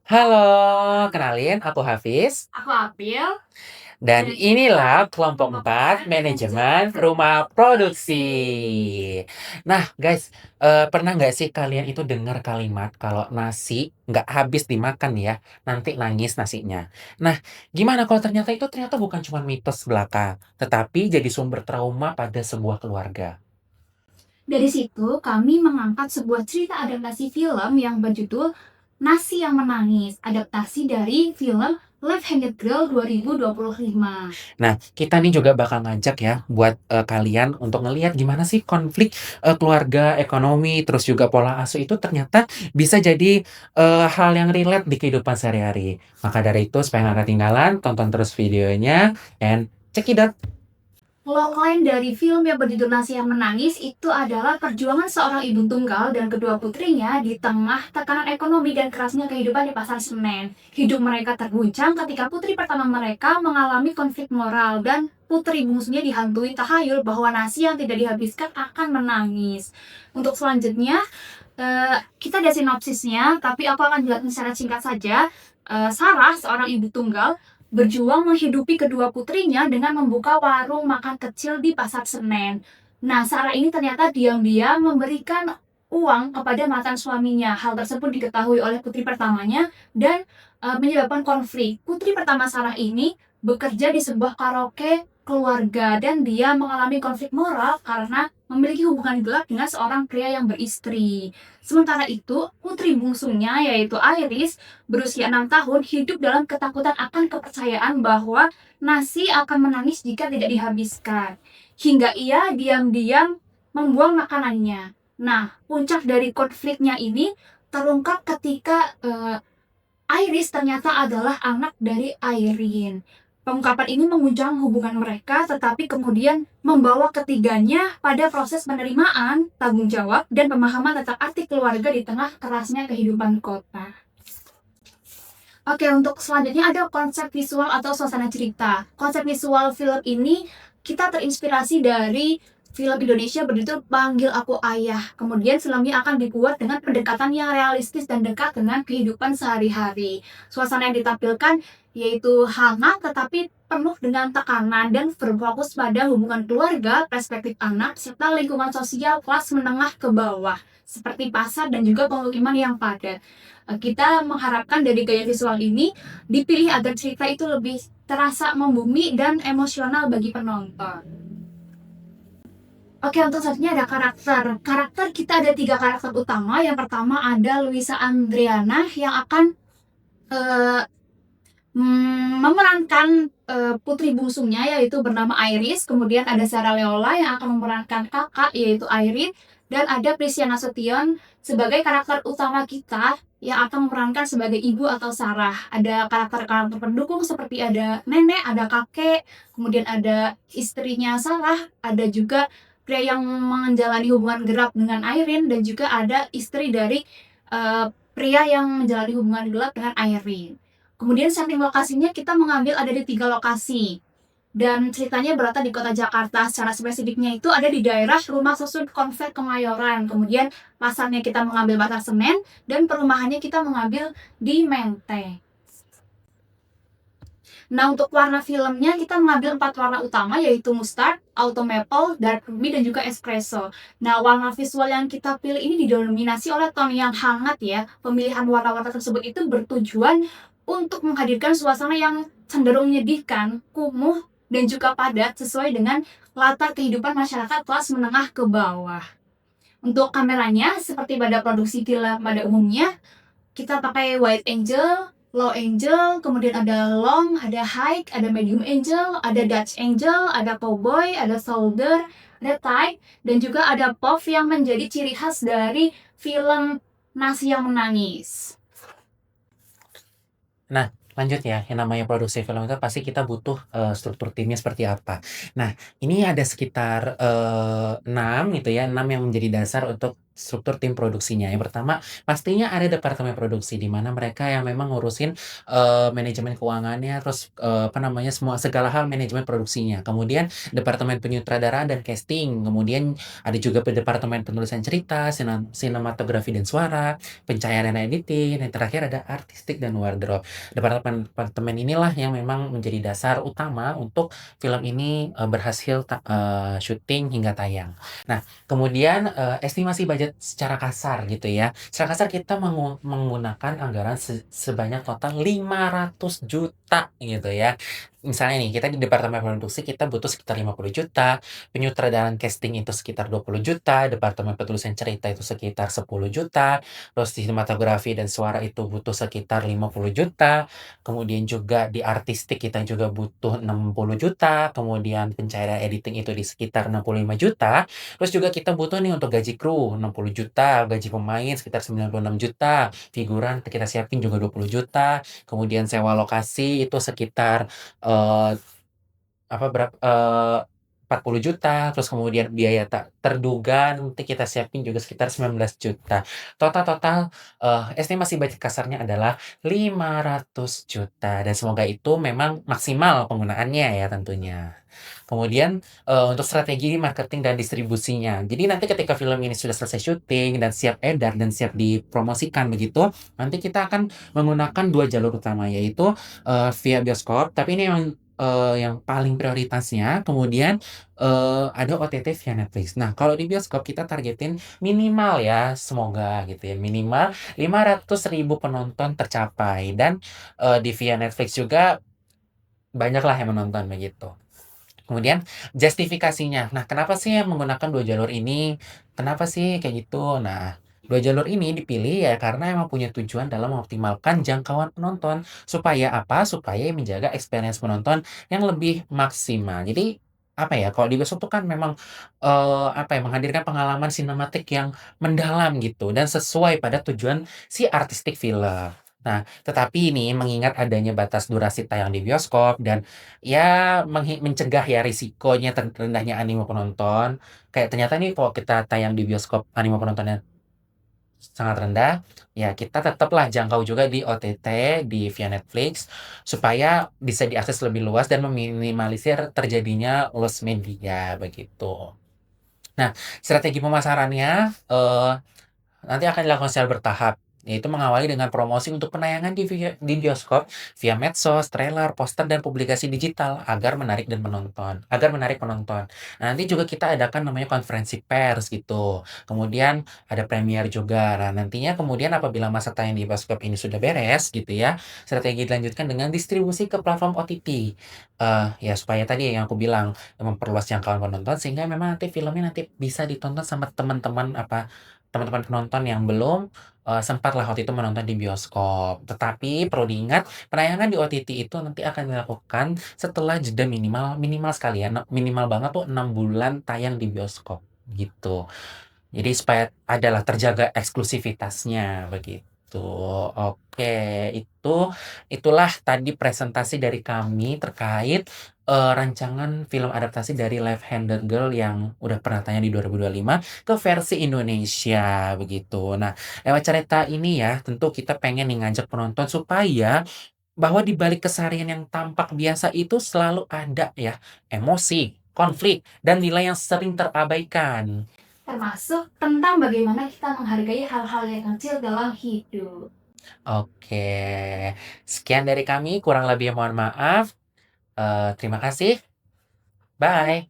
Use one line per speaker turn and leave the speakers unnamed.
Halo, kenalin aku Hafiz,
Aku April
dan
dan
inilah kelompok
kelompok
4
4 manajemen
manajemen
rumah
rumah
produksi.
produksi. Nah guys, pernah nggak sih kalian itu dengar kalimat kalau nasi nggak habis dimakan ya, nanti nangis nasinya. Nah, gimana kalau ternyata bukan cuma mitos belaka, tetapi jadi sumber trauma pada sebuah keluarga?
Dari situ kami mengangkat sebuah cerita adaptasi film yang berjudul Nasi yang Menangis, adaptasi dari film Left-Handed Girl 2025.
Nah, kita nih juga bakal ngajak ya buat, kalian untuk ngelihat gimana sih konflik, keluarga, ekonomi, terus juga pola asuh itu ternyata bisa jadi, hal yang relate di kehidupan sehari-hari. Maka dari itu supaya nggak ketinggalan, tonton terus videonya and check it out.
Logline dari film yang berjudul Nasi yang Menangis itu adalah perjuangan seorang ibu tunggal dan kedua putrinya di tengah tekanan ekonomi dan kerasnya kehidupan di pasar Senen. Hidup mereka terguncang ketika putri pertama mereka mengalami konflik moral dan putri bungsunya dihantui tahayul bahwa nasi yang tidak dihabiskan akan menangis. Untuk selanjutnya, kita ada sinopsisnya, tapi aku akan jelaskan secara singkat saja. Sarah, seorang ibu tunggal, berjuang menghidupi kedua putrinya dengan membuka warung makan kecil di Pasar Senen. Nah, Sarah ini ternyata diam-diam memberikan uang kepada mantan suaminya. Hal tersebut diketahui oleh putri pertamanya dan menyebabkan konflik. Putri pertama Sarah ini bekerja di sebuah karaoke keluarga dan dia mengalami konflik moral karena memiliki hubungan gelap dengan seorang pria yang beristri. Sementara itu, putri bungsunya yaitu Iris berusia 6 tahun hidup dalam ketakutan akan kepercayaan bahwa nasi akan menangis jika tidak dihabiskan. Hingga ia diam-diam membuang makanannya. Nah, puncak dari konfliknya ini terungkap ketika Iris ternyata adalah anak dari Irene. Pengungkapan ini mengunjang hubungan mereka, tetapi kemudian membawa ketiganya pada proses penerimaan, tanggung jawab, dan pemahaman tentang arti keluarga di tengah kerasnya kehidupan kota. Oke, untuk selanjutnya ada konsep visual atau suasana cerita. Konsep visual film ini kita terinspirasi dari film Indonesia berjudul Panggil Aku Ayah. Kemudian filmnya akan dibuat dengan pendekatan yang realistis dan dekat dengan kehidupan sehari-hari. Suasana yang ditampilkan yaitu hangat tetapi penuh dengan tekanan dan berfokus pada hubungan keluarga, perspektif anak, serta lingkungan sosial kelas menengah ke bawah, seperti pasar dan juga pemukiman yang padat. Kita mengharapkan dari gaya visual ini dipilih agar cerita itu lebih terasa membumi dan emosional bagi penonton. Oke, untuk selanjutnya ada karakter. Karakter kita ada 3 karakter utama. Yang pertama ada Luisa Andriana yang akan eh, memerankan putri bungsunya yaitu bernama Iris, kemudian ada Sarah Leola yang akan memerankan kakak yaitu Irene, dan ada Prisia Nasution sebagai karakter utama kita yang akan memerankan sebagai ibu atau Sarah. Ada karakter-karakter pendukung seperti ada nenek, ada kakek, kemudian ada istrinya Sarah, ada juga pria yang menjalani hubungan gelap dengan Irene, dan juga ada istri dari pria yang menjalani hubungan gelap dengan Irene. Kemudian setting lokasinya kita mengambil ada di 3 lokasi. Dan ceritanya berada di kota Jakarta. Secara spesifiknya itu ada di daerah Rumah Susun Konvent Kemayoran. Kemudian pasarnya kita mengambil Pasar Senen dan perumahannya kita mengambil di Menteng. Nah, untuk warna filmnya kita mengambil 4 warna utama yaitu mustard, auto maple, dark ruby, dan juga espresso. Nah, warna visual yang kita pilih ini didominasi oleh tone yang hangat ya. Pemilihan warna-warna tersebut itu bertujuan untuk menghadirkan suasana yang cenderung menyedihkan, kumuh, dan juga padat sesuai dengan latar kehidupan masyarakat kelas menengah ke bawah. Untuk kameranya, seperti pada produksi film pada umumnya, kita pakai wide angle, low angle, kemudian ada long, ada high, ada medium angle, ada Dutch angle, ada cowboy, ada shoulder, ada tight, dan juga ada pop yang menjadi ciri khas dari film Nasi yang Menangis.
Nah, lanjut ya, yang namanya produksi film itu pasti kita butuh, struktur timnya seperti apa. Nah, ini ada sekitar, 6 gitu ya, 6 yang menjadi dasar untuk struktur tim produksinya. Yang pertama, pastinya ada departemen produksi di mana mereka yang memang ngurusin, manajemen keuangannya, terus, apa namanya, segala hal manajemen produksinya. Kemudian departemen penyutradaraan dan casting, kemudian ada juga departemen penulisan cerita, sinematografi dan suara, pencahayaan dan editing, dan terakhir ada artistik dan wardrobe. Departemen inilah yang memang menjadi dasar utama untuk film ini, berhasil syuting hingga tayang. Nah, kemudian, estimasi budget secara kasar gitu ya. Secara kasar kita menggunakan anggaran sebanyak total 500 juta gitu ya. Misalnya nih, kita di departemen produksi kita butuh sekitar 50 juta, penyutradaraan casting itu sekitar 20 juta, departemen penulisan cerita itu sekitar 10 juta, terus sinematografi dan suara itu butuh sekitar 50 juta, kemudian juga di artistik kita juga butuh 60 juta, kemudian pencairan editing itu di sekitar 65 juta. Terus juga kita butuh nih untuk gaji kru 60 juta, gaji pemain sekitar 96 juta, figuran kita siapin juga 20 juta, kemudian sewa lokasi itu sekitar, eee, apa, 40 juta, terus kemudian biaya tak terduga nanti kita siapin juga sekitar 19 juta. Total-total, estimasi budget kasarnya adalah 500 juta dan semoga itu memang maksimal penggunaannya ya tentunya. Kemudian, untuk strategi marketing dan distribusinya. Jadi nanti ketika film ini sudah selesai syuting dan siap edar dan siap dipromosikan begitu, nanti kita akan menggunakan 2 jalur utama yaitu, via bioskop, tapi ini yang paling prioritasnya, kemudian, ada OTT via Netflix. Nah, kalau di bioskop kita targetin minimal ya, semoga gitu ya, minimal 500.000 penonton tercapai dan, di via Netflix juga banyaklah yang menonton begitu. Kemudian justifikasinya. Nah, kenapa sih menggunakan 2 jalur ini? Kenapa sih kayak gitu? Nah, 2 jalur ini dipilih ya karena emang punya tujuan dalam mengoptimalkan jangkauan penonton. Supaya apa? Supaya menjaga experience penonton yang lebih maksimal. Jadi, apa ya, kalau di bioskop tuh kan memang, apa ya, menghadirkan pengalaman sinematik yang mendalam gitu dan sesuai pada tujuan si artistik film. Nah, tetapi ini mengingat adanya batas durasi tayang di bioskop dan ya, mencegah ya risikonya rendahnya animo penonton. Kayak ternyata nih kalau kita tayang di bioskop animo penontonnya sangat rendah, ya kita tetaplah jangkau juga di OTT, di via Netflix, supaya bisa diakses lebih luas dan meminimalisir terjadinya loss media, begitu. Nah, strategi pemasarannya, nanti akan dilakukan secara bertahap, yaitu mengawali dengan promosi untuk penayangan di bioskop via medsos, trailer, poster, dan publikasi digital agar menarik penonton. Nah, nanti juga kita adakan namanya konferensi pers gitu. Kemudian ada premier juga. Nah, nantinya kemudian apabila masa tayang di bioskop ini sudah beres gitu ya, strategi dilanjutkan dengan distribusi ke platform OTT. Ya supaya tadi yang aku bilang, memperluas jangkauan penonton sehingga memang nanti filmnya nanti bisa ditonton sama teman-teman penonton yang belum, sempatlah waktu itu menonton di bioskop. Tetapi perlu diingat, penayangan di OTT itu nanti akan dilakukan setelah jeda minimal minimal sekali ya, minimal banget tuh 6 bulan tayang di bioskop, gitu. Jadi supaya adalah terjaga eksklusivitasnya, begitu. Oke, itulah tadi presentasi dari kami terkait, rancangan film adaptasi dari Left Handed Girl yang udah pernah tayang di 2025 ke versi Indonesia, begitu. Nah, lewat cerita ini ya, tentu kita pengen nih ngajak penonton supaya bahwa di balik keseharian yang tampak biasa itu selalu ada ya, emosi, konflik, dan nilai yang sering terabaikan.
Termasuk tentang bagaimana kita menghargai hal-hal yang kecil dalam hidup.
Oke, sekian dari kami, kurang lebihnya mohon maaf, terima kasih, bye.